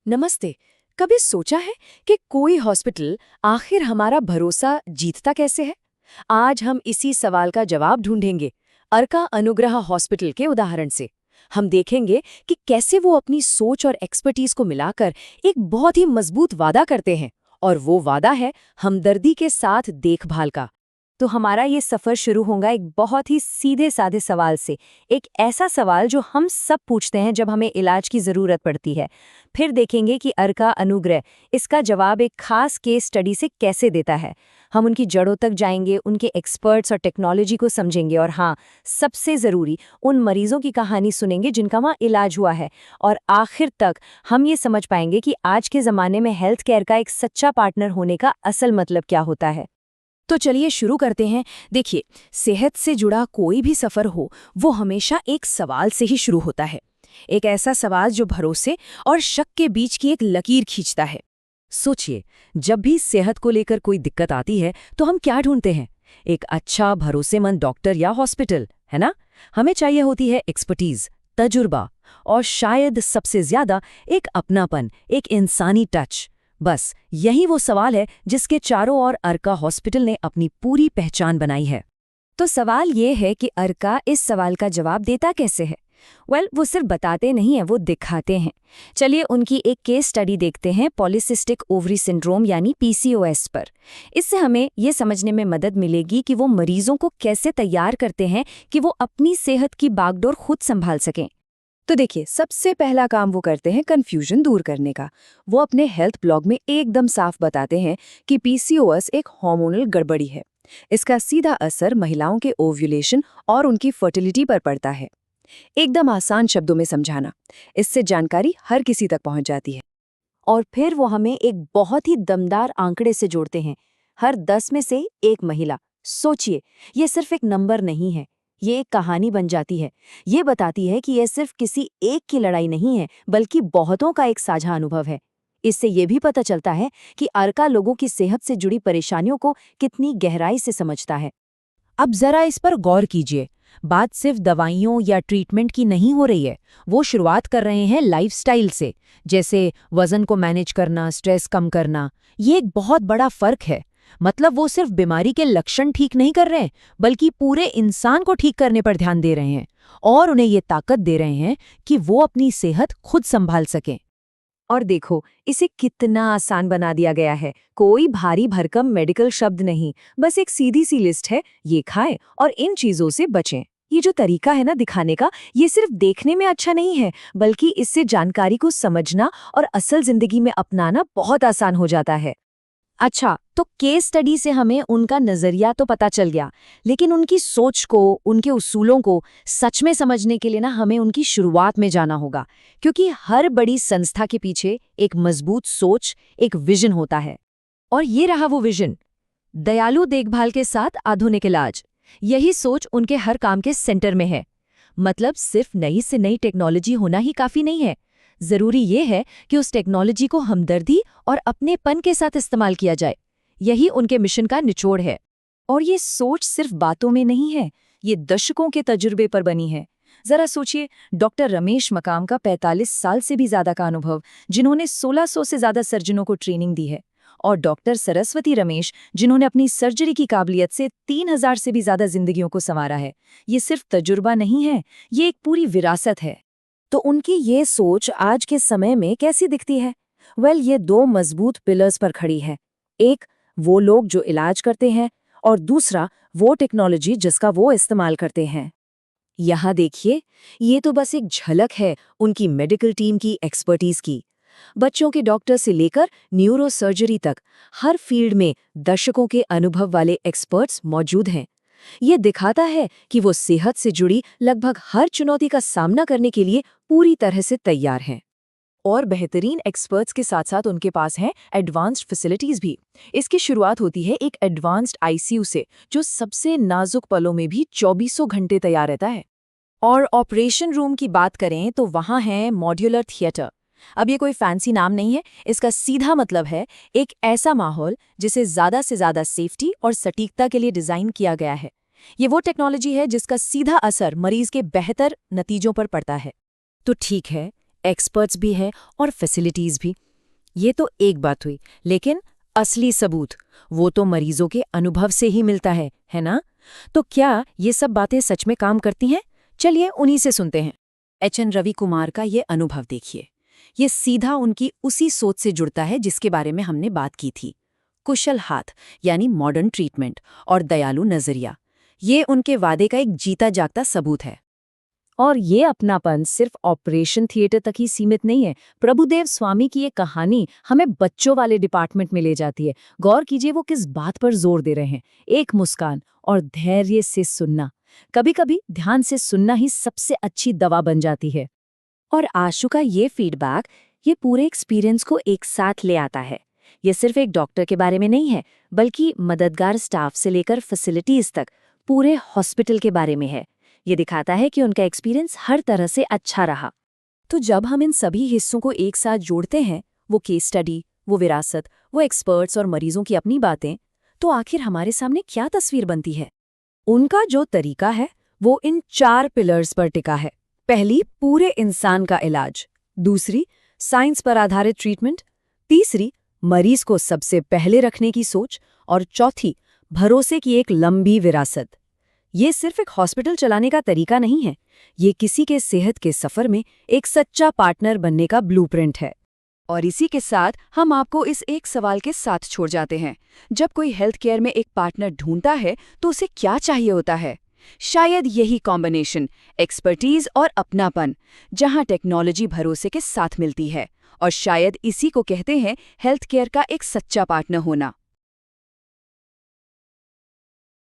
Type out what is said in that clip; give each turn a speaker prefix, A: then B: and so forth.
A: नमस्ते। कभी सोचा है कि कोई हॉस्पिटल आखिर हमारा भरोसा जीतता कैसे है? आज हम इसी सवाल का जवाब ढूंढेंगे, अर्का अनुग्रह हॉस्पिटल के उदाहरण से। हम देखेंगे कि कैसे वो अपनी सोच और एक्सपर्टीज को मिलाकर एक बहुत ही मजबूत वादा करते हैं, और वो वादा है हमदर्दी के साथ देखभाल का।
B: तो हमारा ये सफ़र शुरू होगा एक बहुत ही सीधे साधे सवाल से। एक ऐसा सवाल जो हम सब पूछते हैं जब हमें इलाज की ज़रूरत पड़ती है। फिर देखेंगे कि अर्का अनुग्रह इसका जवाब एक खास केस स्टडी से कैसे देता है। हम उनकी जड़ों तक जाएंगे, उनके एक्सपर्ट्स और टेक्नोलॉजी को समझेंगे, और हाँ, सबसे ज़रूरी, उन मरीजों की कहानी सुनेंगे जिनका वहाँ इलाज हुआ है। और आखिर तक हम ये समझ पाएंगे कि आज के ज़माने में हेल्थ केयर का एक सच्चा पार्टनर होने का असल मतलब क्या होता है।
A: तो चलिए शुरू करते हैं। देखिए, सेहत से जुड़ा कोई भी सफ़र हो, वो हमेशा एक सवाल से ही शुरू होता है। एक ऐसा सवाल जो भरोसे और शक के बीच की एक लकीर खींचता है। सोचिए, जब भी सेहत को लेकर कोई दिक्कत आती है तो हम क्या ढूंढते हैं? एक अच्छा भरोसेमंद डॉक्टर या हॉस्पिटल, है ना? हमें चाहिए होती है एक्सपर्टीज, तजुर्बा, और शायद सबसे ज्यादा एक अपनापन, एक इंसानी टच। बस यही वो सवाल है जिसके चारों ओर अर्का हॉस्पिटल ने अपनी पूरी पहचान बनाई है।
B: तो सवाल ये है कि अर्का इस सवाल का जवाब देता कैसे है? वो सिर्फ बताते नहीं हैं, वो दिखाते हैं। चलिए उनकी एक केस स्टडी देखते हैं, पॉलीसिस्टिक ओवरी सिंड्रोम यानी पीसीओएस पर। इससे हमें ये समझने में मदद मिलेगी कि वो मरीजों को कैसे तैयार करते हैं कि वो अपनी सेहत की बागडोर खुद संभाल सकें।
A: तो देखिए, सबसे पहला काम वो करते हैं कन्फ्यूजन दूर करने का। वो अपने हेल्थ ब्लॉग में एकदम साफ बताते हैं कि पीसीओएस एक हार्मोनल गड़बड़ी है। इसका सीधा असर महिलाओं के ओव्यूलेशन और उनकी फर्टिलिटी पर पड़ता है। एकदम आसान शब्दों में समझाना, इससे जानकारी हर किसी तक पहुंच जाती है।
B: और फिर वो हमें एक बहुत ही दमदार आंकड़े से जोड़ते हैं। हर 10 में से एक महिला। सोचिए, ये सिर्फ एक नंबर नहीं है, ये एक कहानी बन जाती है। ये बताती है कि यह सिर्फ किसी एक की लड़ाई नहीं है, बल्कि बहुतों का एक साझा अनुभव है। इससे ये भी पता चलता है कि अर्का लोगों की सेहत से जुड़ी परेशानियों को कितनी गहराई से समझता है।
A: अब जरा इस पर गौर कीजिए। बात सिर्फ दवाइयों या ट्रीटमेंट की नहीं हो रही है। वो शुरुआत कर रहे हैं लाइफस्टाइल से, जैसे वजन को मैनेज करना, स्ट्रेस कम करना। ये एक बहुत बड़ा फर्क है। मतलब वो सिर्फ बीमारी के लक्षण ठीक नहीं कर रहे हैं, बल्कि पूरे इंसान को ठीक करने पर ध्यान दे रहे हैं, और उन्हें ये ताकत दे रहे हैं कि वो अपनी सेहत खुद संभाल सकें।
B: और देखो, इसे कितना आसान बना दिया गया है। कोई भारी भरकम मेडिकल शब्द नहीं, बस एक सीधी सी लिस्ट है, ये खाएं और इन चीजों से बचें। ये जो तरीका है ना दिखाने का, ये सिर्फ देखने में अच्छा नहीं है, बल्कि इससे जानकारी को समझना और असल जिंदगी में अपनाना बहुत आसान हो जाता है। अच्छा, तो केस स्टडी से हमें उनका नजरिया तो पता चल गया, लेकिन उनकी सोच को, उनके उसूलों को सच में समझने के लिए ना हमें उनकी शुरुआत में जाना होगा, क्योंकि हर बड़ी संस्था के पीछे एक मजबूत सोच, एक विजन होता है। और ये रहा वो विजन, दयालु देखभाल के साथ आधुनिक इलाज। यही सोच उनके हर काम के सेंटर में है। मतलब सिर्फ नई से नई टेक्नोलॉजी होना ही काफी नहीं है। जरूरी ये है कि उस टेक्नोलॉजी को हमदर्दी और अपनेपन के साथ इस्तेमाल किया जाए। यही उनके मिशन का निचोड़ है। और ये सोच सिर्फ बातों में नहीं है, ये दशकों के तजुर्बे पर बनी है। जरा सोचिए, डॉक्टर रमेश मकाम का 45 साल से भी ज्यादा का अनुभव, जिन्होंने 1600 से ज्यादा सर्जनों को ट्रेनिंग दी है। और डॉक्टर सरस्वती रमेश, जिन्होंने अपनी सर्जरी की काबिलियत से 3000 से भी ज्यादा जिंदगियों को संवारा है। ये सिर्फ तजुर्बा नहीं है, ये एक पूरी विरासत है। तो उनकी ये सोच आज के समय में कैसी दिखती है? ये दो मजबूत पिलर्स पर खड़ी है। एक, वो लोग जो इलाज करते हैं, और दूसरा, वो टेक्नोलॉजी जिसका वो इस्तेमाल करते हैं। यहाँ देखिए, ये तो बस एक झलक है उनकी मेडिकल टीम की एक्सपर्टीज की। बच्चों के डॉक्टर से लेकर न्यूरो सर्जरी तक, हर फील्ड में दशकों के अनुभव वाले एक्सपर्ट्स मौजूद हैं। ये दिखाता है कि वो सेहत से जुड़ी लगभग हर चुनौती का सामना करने के लिए पूरी तरह से तैयार हैं। और बेहतरीन एक्सपर्ट्स के साथ साथ उनके पास हैं एडवांस्ड फैसिलिटीज भी। इसकी शुरुआत होती है एक एडवांस्ड आईसीयू से, जो सबसे नाजुक पलों में भी 24 घंटे तैयार रहता है। और ऑपरेशन रूम की बात करें तो वहाँ है मॉड्यूलर थिएटर। अब ये कोई फैंसी नाम नहीं है, इसका सीधा मतलब है एक ऐसा माहौल जिसे ज़्यादा से ज़्यादा सेफ्टी और सटीकता के लिए डिज़ाइन किया गया है। ये वो टेक्नोलॉजी है जिसका सीधा असर मरीज के बेहतर नतीजों पर पड़ता है। तो ठीक है,
A: एक्सपर्ट्स भी हैं और फैसिलिटीज भी। ये तो एक बात हुई, लेकिन असली सबूत वो तो मरीजों के अनुभव से ही मिलता है ना? तो क्या ये सब बातें सच में काम करती हैं? चलिए उन्हीं से सुनते हैं। एच.एन. रवि कुमार का ये अनुभव देखिए। ये सीधा उनकी उसी सोच से जुड़ता है जिसके बारे में हमने बात की थी। कुशल हाथ यानी मॉडर्न ट्रीटमेंट और दयालु नजरिया, ये उनके वादे का एक जीता जागता सबूत है।
B: और ये अपनापन सिर्फ ऑपरेशन थिएटर तक ही सीमित नहीं है। प्रभुदेव स्वामी की ये कहानी हमें बच्चों वाले डिपार्टमेंट में ले जाती है। गौर कीजिए वो किस बात पर जोर दे रहे हैं। एक मुस्कान और धैर्य से सुनना। कभी-कभी ध्यान से सुनना ही सबसे अच्छी दवा बन जाती है। और आशु का ये फीडबैक ये पूरे एक्सपीरियंस को एक साथ ले आता है। ये सिर्फ एक डॉक्टर के बारे में नहीं है, बल्कि मददगार स्टाफ से लेकर फैसिलिटीज तक पूरे हॉस्पिटल के बारे में है। ये दिखाता है कि उनका एक्सपीरियंस हर तरह से अच्छा रहा। तो जब हम इन सभी हिस्सों को एक साथ जोड़ते हैं, वो केस स्टडी, वो विरासत, वो एक्सपर्ट्स और मरीजों की अपनी बातें, तो आखिर हमारे सामने क्या तस्वीर बनती है? उनका जो तरीका है वो इन 4 पिलर्स पर टिका है। पहली, पूरे इंसान का इलाज। दूसरी, साइंस पर आधारित ट्रीटमेंट। तीसरी, मरीज को सबसे पहले रखने की सोच। और चौथी, भरोसे की एक लंबी विरासत। ये सिर्फ एक हॉस्पिटल चलाने का तरीका नहीं है, ये किसी के सेहत के सफर में एक सच्चा पार्टनर बनने का ब्लूप्रिंट है। और इसी के साथ हम आपको इस एक सवाल के साथ छोड़ जाते हैं। जब कोई हेल्थ केयर में एक पार्टनर ढूंढता है तो उसे क्या चाहिए होता है? शायद यही कॉम्बिनेशन, एक्सपर्टीज और अपनापन, जहां टेक्नोलॉजी भरोसे के साथ मिलती है। और शायद इसी को कहते हैं हेल्थ केयर का एक सच्चा पार्टनर होना।